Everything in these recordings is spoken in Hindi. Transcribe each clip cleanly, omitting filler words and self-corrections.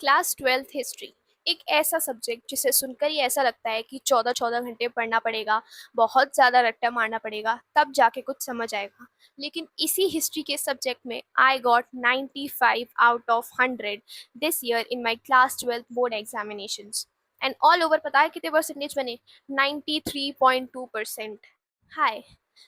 क्लास 12th हिस्ट्री एक ऐसा सब्जेक्ट जिसे सुनकर ही ऐसा लगता है कि 14-14 घंटे पढ़ना पड़ेगा, बहुत ज़्यादा रट्टा मारना पड़ेगा, तब जाके कुछ समझ आएगा। लेकिन इसी हिस्ट्री के सब्जेक्ट में I got 95 out of 100 this year in my class 12th board examinations and all over पता है कितने परसेंटेज बने? 93.2%। Hi,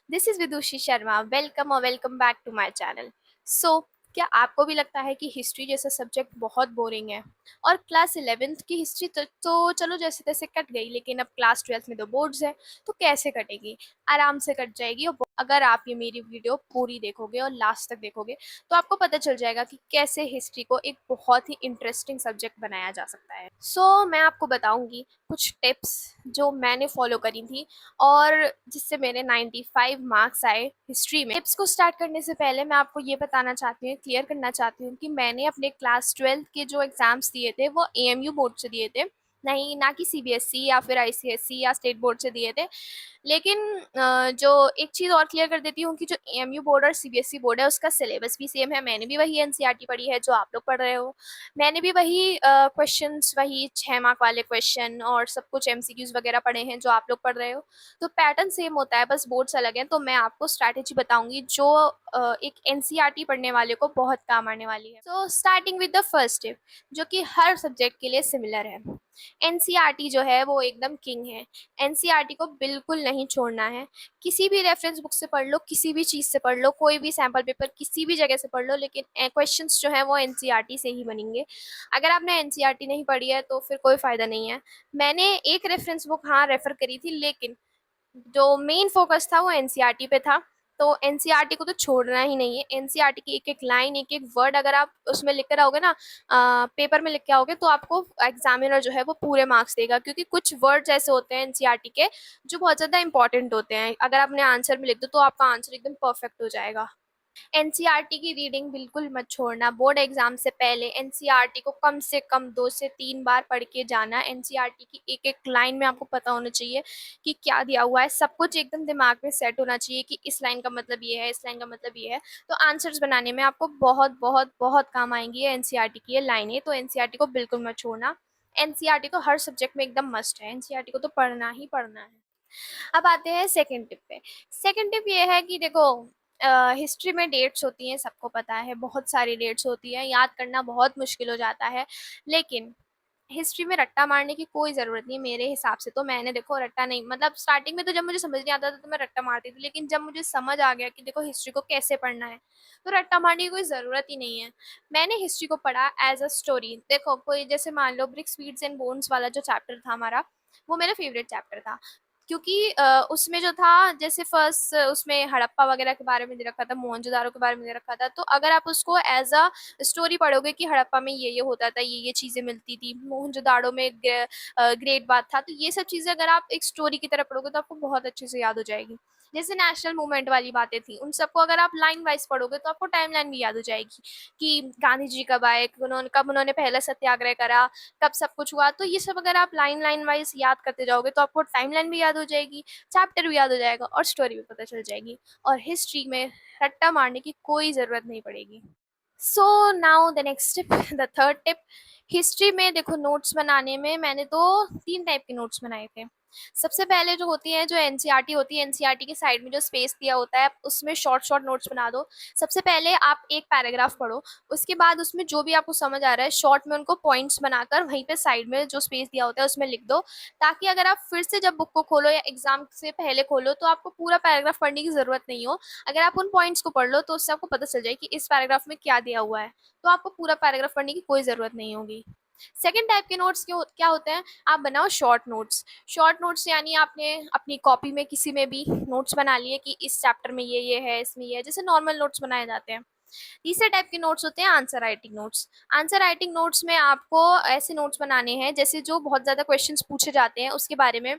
this is Vidushi Sharma, welcome और welcome back to my channel. So क्या आपको भी लगता है कि हिस्ट्री जैसा सब्जेक्ट बहुत बोरिंग है? और क्लास 11th की हिस्ट्री तो चलो जैसे तैसे कट गई, लेकिन अब क्लास 12th में तो बोर्ड्स है, तो कैसे कटेगी? आराम से कट जाएगी। और अगर आप ये मेरी वीडियो पूरी देखोगे और लास्ट तक देखोगे तो आपको पता चल जाएगा कि कैसे हिस्ट्री को एक बहुत ही इंटरेस्टिंग सब्जेक्ट बनाया जा सकता है। मैं आपको बताऊंगी कुछ टिप्स जो मैंने फॉलो करी थी और जिससे मेरे 95 मार्क्स आए हिस्ट्री में। टिप्स को स्टार्ट करने से पहले मैं आपको ये बताना चाहती हूँ, क्लियर करना चाहती हूँ कि मैंने अपने क्लास 12th के जो एग्ज़ाम्स दिए थे वो एएमयू बोर्ड से दिए थे, नहीं ना कि सीबीएसई या फिर आईसीएसई या स्टेट बोर्ड से दिए थे। लेकिन जो एक चीज़ और क्लियर कर देती हूँ कि जो एएमयू बोर्ड और सीबीएसई बोर्ड है उसका सिलेबस भी सेम है। मैंने भी वही एनसीईआरटी पढ़ी है जो आप लोग पढ़ रहे हो। मैंने भी वही क्वेश्चंस, वही 6 मार्क वाले क्वेश्चन और सब कुछ एमसीक्यूज़ वगैरह पढ़े हैं जो आप लोग पढ़ रहे हो। तो पैटर्न सेम होता है, बस बोर्ड्स अलग हैं। तो मैं आपको स्ट्रैटेजी बताऊँगी जो एक एनसीईआरटी पढ़ने वाले को बहुत काम आने वाली है। Starting with the first tip जो कि हर सब्जेक्ट के लिए सिमिलर है। एनसीईआरटी जो है वो एकदम किंग है। एनसीईआरटी को बिल्कुल नहीं छोड़ना है। किसी भी रेफरेंस बुक से पढ़ लो, किसी भी चीज़ से पढ़ लो, कोई भी सैम्पल पेपर किसी भी जगह से पढ़ लो, लेकिन क्वेश्चंस जो हैं वो एनसीईआरटी से ही बनेंगे। अगर आपने एनसीईआरटी नहीं पढ़ी है तो फिर कोई फ़ायदा नहीं है। मैंने एक रेफरेंस बुक हाँ रेफ़र करी थी, लेकिन जो मेन फ़ोकस था वो एनसीईआरटी पे था। तो एनसीईआरटी को तो छोड़ना ही नहीं है। एनसीईआरटी की एक-एक लाइन, एक-एक वर्ड अगर आप उसमें लिख कर आओगे ना, पेपर में लिख के आओगे, तो आपको एग्ज़ामिनर जो है वो पूरे मार्क्स देगा, क्योंकि कुछ वर्ड्स ऐसे होते हैं एनसीईआरटी के जो बहुत ज़्यादा इंपॉर्टेंट होते हैं। अगर आपने आंसर में लिख दो तो आपका आंसर एकदम परफेक्ट हो जाएगा। एनसीईआरटी की रीडिंग बिल्कुल मत छोड़ना। बोर्ड एग्जाम से पहले एनसीईआरटी को कम से कम 2 से 3 बार पढ़ के जाना। एनसीईआरटी की एक-एक लाइन में आपको पता होना चाहिए कि क्या दिया हुआ है। सब कुछ एकदम दिमाग में सेट होना चाहिए कि इस लाइन का मतलब ये है, इस लाइन का मतलब ये है। तो आंसर्स बनाने में आपको बहुत, बहुत, बहुत काम आएँगी ये एनसीईआरटी की ये लाइनें। तो एनसीईआरटी को बिल्कुल मत छोड़ना। एनसीईआरटी तो हर सब्जेक्ट में एकदम मस्ट है। एनसीईआरटी को तो पढ़ना ही पढ़ना है। अब आते हैं सेकंड टिप पे। सेकंड टिप ये है कि देखो, हिस्ट्री में डेट्स होती हैं, सबको पता है, बहुत सारी डेट्स होती हैं, याद करना बहुत मुश्किल हो जाता है। लेकिन हिस्ट्री में रट्टा मारने की कोई ज़रूरत नहीं है मेरे हिसाब से। तो मैंने देखो रट्टा नहीं, मतलब स्टार्टिंग में तो जब मुझे समझ नहीं आता था तो मैं रट्टा मारती थी, लेकिन जब मुझे समझ आ गया कि देखो हिस्ट्री को कैसे पढ़ना है, तो रट्टा मारने की कोई ज़रूरत ही नहीं है। मैंने हिस्ट्री को पढ़ा एज़ अ स्टोरी। देखो कोई जैसे मान लो ब्रिक्स, वीड्स एंड बोन्स वाला जो चैप्टर था हमारा, वो मेरा फ़ेवरेट चैप्टर था। क्योंकि उसमें जो था, जैसे फर्स्ट उसमें हड़प्पा वगैरह के बारे में दे रखा था, मोहनजोदारो के बारे में दे रखा था। तो अगर आप उसको एज़ अ स्टोरी पढ़ोगे कि हड़प्पा में ये होता था, ये चीज़ें मिलती थी, मोहनजोदाड़ो में ग्रेट बात था, तो ये सब चीज़ें अगर आप एक स्टोरी की तरह पढ़ोगे तो आपको बहुत अच्छे से याद हो जाएगी। जैसे नेशनल मूवमेंट वाली बातें थी, उन सबको अगर आप लाइन वाइज़ पढ़ोगे तो आपको टाइमलाइन भी याद हो जाएगी कि गांधी जी कब आए, कब उन्होंने पहला सत्याग्रह करा, कब सब कुछ हुआ। तो ये सब अगर आप लाइन वाइज़ याद करते जाओगे तो आपको टाइमलाइन भी याद हो जाएगी, चैप्टर भी याद हो जाएगा और स्टोरी भी पता चल जाएगी। और हिस्ट्री में रट्टा मारने की कोई ज़रूरत नहीं पड़ेगी। Now the next tip, the third tip. History में देखो, नोट्स बनाने में मैंने तो 3 टाइप के नोट्स बनाए थे। सबसे पहले जो होती है, जो एनसीईआरटी होती है, एनसीईआरटी के साइड में जो स्पेस दिया होता है, उसमें शॉर्ट नोट्स बना दो। सबसे पहले आप एक पैराग्राफ पढ़ो, उसके बाद उसमें जो भी आपको समझ आ रहा है शॉर्ट में उनको पॉइंट्स बनाकर वहीं पे साइड में जो स्पेस दिया होता है उसमें लिख दो, ताकि अगर आप फिर से जब बुक को खोलो या एग्जाम से पहले खोलो तो आपको पूरा पैराग्राफ पढ़ने की ज़रूरत नहीं हो। अगर आप उन पॉइंट्स को पढ़ लो तो उससे आपको पता चल जाए कि इस पैराग्राफ में क्या दिया हुआ है, तो आपको पूरा पैराग्राफ पढ़ने की कोई ज़रूरत नहीं होगी। सेकंड टाइप के नोट्स क्या होते हैं, आप बनाओ शॉर्ट नोट्स। शॉर्ट नोट्स यानी आपने अपनी कॉपी में किसी में भी नोट्स बना लिए कि इस चैप्टर में ये है, इसमें ये है, जैसे नॉर्मल नोट्स बनाए जाते हैं। तीसरे टाइप के नोट्स होते हैं answer writing notes. Answer writing notes में आपको ऐसे नोट्स बनाने हैं जैसे जो बहुत ज़्यादा क्वेश्चंस पूछे जाते हैं उसके बारे में,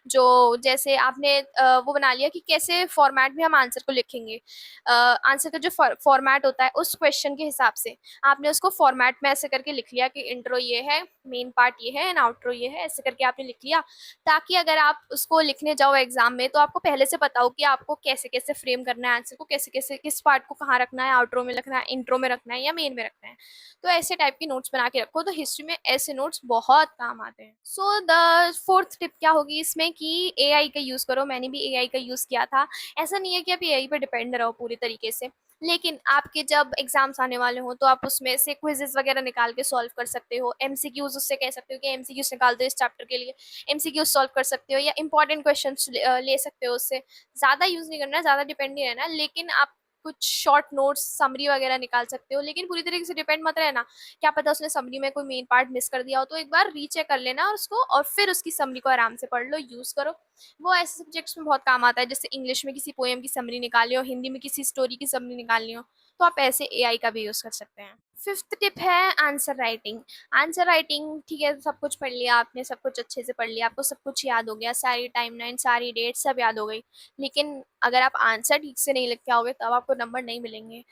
जो जैसे आपने वो बना लिया कि कैसे फॉर्मेट में हम आंसर को लिखेंगे। आंसर का जो फॉर्मेट होता है उस क्वेश्चन के हिसाब से आपने उसको फॉर्मेट में ऐसे करके लिख लिया कि इंट्रो ये है, मेन पार्ट ये है एंड आउटरो ये है, ऐसे करके आपने लिख लिया, ताकि अगर आप उसको लिखने जाओ एग्जाम में तो आपको पहले से पता हो कि आपको कैसे कैसे फ्रेम करना है आंसर को, कैसे कैसे किस पार्ट को कहाँ रखना है, आउटरो में रखना है, इंट्रो में रखना है या मेन में रखना है। तो ऐसे टाइप की नोट्स बना के रखो, तो हिस्ट्री में ऐसे नोट्स बहुत काम आते हैं। सो द फोर्थ टिप क्या होगी इसमें कि एआई का यूज़ करो। मैंने भी एआई का यूज़ किया था। ऐसा नहीं है कि आप एआई पे डिपेंड रहो पूरी तरीके से, लेकिन आपके जब एग्जाम्स आने वाले हो तो आप उसमें से क्विजेस वगैरह निकाल के सॉल्व कर सकते हो। एमसीक्यूज उससे कह सकते हो कि एमसीक्यूज निकाल दो इस चैप्टर के लिए, एमसीक्यूज सॉल्व कर सकते हो, या इंपॉर्टेंट क्वेश्चंस ले सकते हो उससे। ज़्यादा यूज़ नहीं करना, ज़्यादा डिपेंड नहीं रहना, लेकिन आप कुछ शॉर्ट नोट्स समरी वगैरह निकाल सकते हो, लेकिन पूरी तरीके से डिपेंड मत रहना। क्या पता उसने समरी में कोई मेन पार्ट मिस कर दिया हो, तो एक बार रीचेक कर लेना और उसको, और फिर उसकी समरी को आराम से पढ़ लो, यूज़ करो। वो ऐसे सब्जेक्ट्स में बहुत काम आता है, जैसे इंग्लिश में किसी पोएम की समरी निकाली हो, हिंदी में किसी स्टोरी की समरी निकालनी हो, तो आप ऐसे एआई का भी यूज़ कर सकते हैं। फिफ्थ टिप है आंसर राइटिंग। आंसर राइटिंग, ठीक है, सब कुछ पढ़ लिया आपने, सब कुछ अच्छे से पढ़ लिया, आपको सब कुछ याद हो गया, सारी टाइमलाइन, सारी डेट सब याद हो गई, लेकिन अगर आप आंसर ठीक से नहीं लिख के आओगे तब आपको नंबर नहीं मिलेंगे।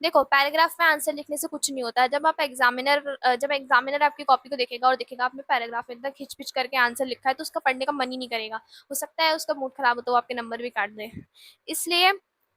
देखो, पैराग्राफ में आंसर लिखने से कुछ नहीं होता है। जब एग्जामिनर आपकी कॉपी को देखेगा और देखेगा आपने पैराग्राफ में इतना खिंच-पिच करके आंसर लिखा है, तो उसका पढ़ने का मन ही नहीं करेगा। हो सकता है उसका मूड खराब हो तो वो आपके नंबर भी काट दे। इसलिए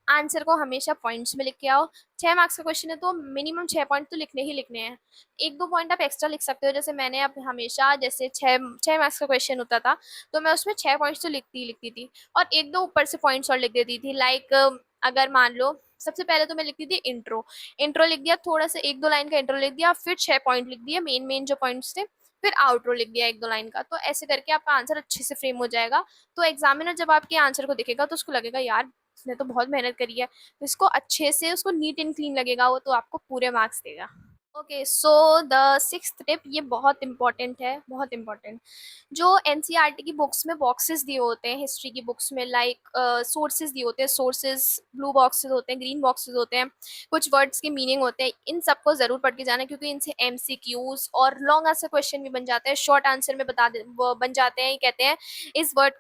आंसर को हमेशा पॉइंट्स में लिख के आओ। 6 मार्क्स का क्वेश्चन है तो मिनिमम 6 पॉइंट तो लिखने ही लिखने हैं। 1-2 पॉइंट आप एक्स्ट्रा लिख सकते हो, जैसे मैंने अब हमेशा, जैसे 6 मार्क्स का क्वेश्चन होता था, तो मैं उसमें 6 पॉइंट्स तो लिखती ही लिखती थी, और 1-2 ऊपर से पॉइंट्स और लिख देती थी। लाइक अगर मान लो, सबसे पहले तो मैं लिखती थी इंट्रो। इंट्रो लिख दिया, थोड़ा सा 1-2 लाइन का इंट्रो लिख दिया, फिर 6 पॉइंट लिख दिए, मेन जो पॉइंट्स थे, फिर आउटरो लिख दिया 1-2 लाइन का। तो ऐसे करके आपका आंसर अच्छे से फ्रेम हो जाएगा। तो एग्जामिनर जब आपके आंसर को देखेगा तो उसको लगेगा यार इसने तो बहुत मेहनत करी है, तो इसको अच्छे से, उसको नीट एंड क्लीन लगेगा वो, तो आपको पूरे मार्क्स देगा। Okay, so the sixth tip, ये बहुत इंपॉर्टेंट है, बहुत इंपॉर्टेंट। जो एनसीईआरटी की बुक्स में बॉक्सेस दिए होते हैं, हिस्ट्री की बुक्स में, लाइक सोर्सेज दिए होते हैं, सोर्सेज ब्लू बॉक्सेस होते हैं, ग्रीन बॉक्सेस होते हैं, कुछ वर्ड्स के मीनिंग होते हैं, इन सबको ज़रूर पढ़ के जाना, क्योंकि इनसे एमसीक्यूज और लॉन्ग आंसर क्वेश्चन भी बन जाते हैं, शॉर्ट आंसर में वो बन जाते हैं। ये कहते हैं इस वर्ड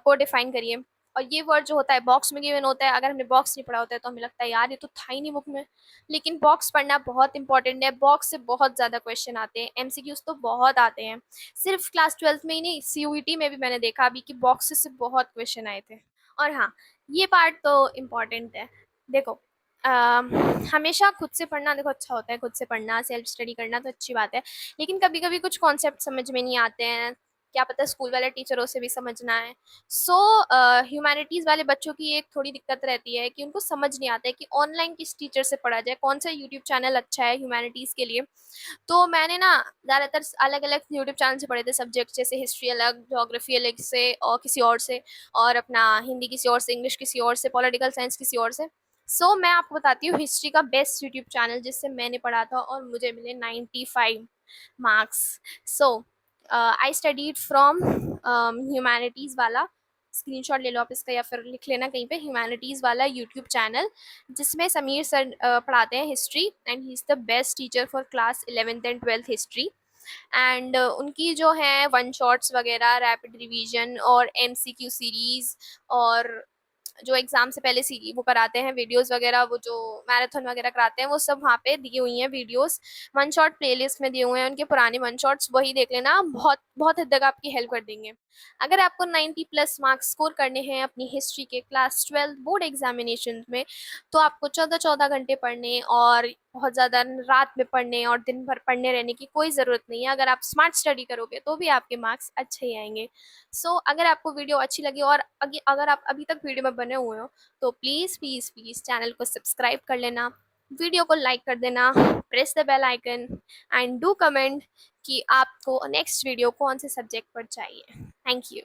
को डिफाइन करिए, और ये वर्ड जो होता है बॉक्स में गिवन होता है। अगर हमने बॉक्स नहीं पढ़ा होता है तो हमें लगता है यार ये तो था ही नहीं बुक में, लेकिन बॉक्स पढ़ना बहुत इंपॉर्टेंट है। बॉक्स से बहुत ज़्यादा क्वेश्चन आते हैं, एमसीक्यूज तो बहुत आते हैं। सिर्फ क्लास 12th में ही नहीं, सीयूईटी में भी मैंने देखा अभी कि बॉक्सेस से बहुत क्वेश्चन आए थे। और हाँ, ये पार्ट तो इम्पॉर्टेंट है। देखो, हमेशा खुद से पढ़ना, देखो, अच्छा होता है खुद से पढ़ना, सेल्फ स्टडी करना तो अच्छी बात है, लेकिन कभी कभी कुछ कॉन्सेप्ट समझ में नहीं आते हैं, क्या पता स्कूल वाले टीचरों से भी समझना है। सो ह्यूमैनिटीज़ वाले बच्चों की एक थोड़ी दिक्कत रहती है कि उनको समझ नहीं आता है कि ऑनलाइन किस टीचर से पढ़ा जाए, कौन सा यूट्यूब चैनल अच्छा है ह्यूमैनिटीज़ के लिए। तो मैंने ना ज़्यादातर अलग अलग यूट्यूब चैनल से पढ़े थे सब्जेक्ट, जैसे हिस्ट्री अलग, जोग्राफी अलग से और किसी और से, और अपना हिंदी किसी और से, इंग्लिश किसी और से, पॉलिटिकल साइंस किसी और से। सो मैं आपको बताती हूँ हिस्ट्री का बेस्ट यूट्यूब चैनल जिससे मैंने पढ़ा था और मुझे मिले 95 marks. So I studied from humanities वाला, स्क्रीनशॉट ले लो आप इसका या फिर लिख लेना कहीं पे, ह्यूमैनिटीज़ वाला यूट्यूब चैनल, जिसमें समीर सर पढ़ाते हैं history, and he is the best teacher for class 11th and 12th history. And उनकी जो है वन शॉट्स वगैरह, रैपिड रिवीजन और एमसीक्यू सीरीज़, और जो एग्ज़ाम से पहले सी वो कराते हैं वीडियोज़ वगैरह, वो जो मैराथन वगैरह कराते हैं, वो सब वहाँ पे दी हुई हैं वीडियोज़। वन शॉट प्लेलिस्ट में दिए हुए हैं उनके पुराने वन शॉट्स, वही देख लेना, बहुत बहुत हद तक आपकी हेल्प कर देंगे। अगर आपको 90 प्लस मार्क्स स्कोर करने हैं अपनी हिस्ट्री के क्लास 12 बोर्ड एग्जामिनेशन में, तो आपको 14-14 घंटे पढ़ने और बहुत ज़्यादा रात में पढ़ने और दिन भर पढ़ने रहने की कोई ज़रूरत नहीं है। अगर आप स्मार्ट स्टडी करोगे तो भी आपके मार्क्स अच्छे ही आएंगे। सो अगर आपको वीडियो अच्छी लगी और अगर आप अभी तक वीडियो में बने हुए हो, तो प्लीज़ प्लीज़ प्लीज़ चैनल को सब्सक्राइब कर लेना, वीडियो को लाइक कर देना, press the bell icon, and do comment कि आपको नेक्स्ट वीडियो कौन से सब्जेक्ट पर चाहिए। Thank you.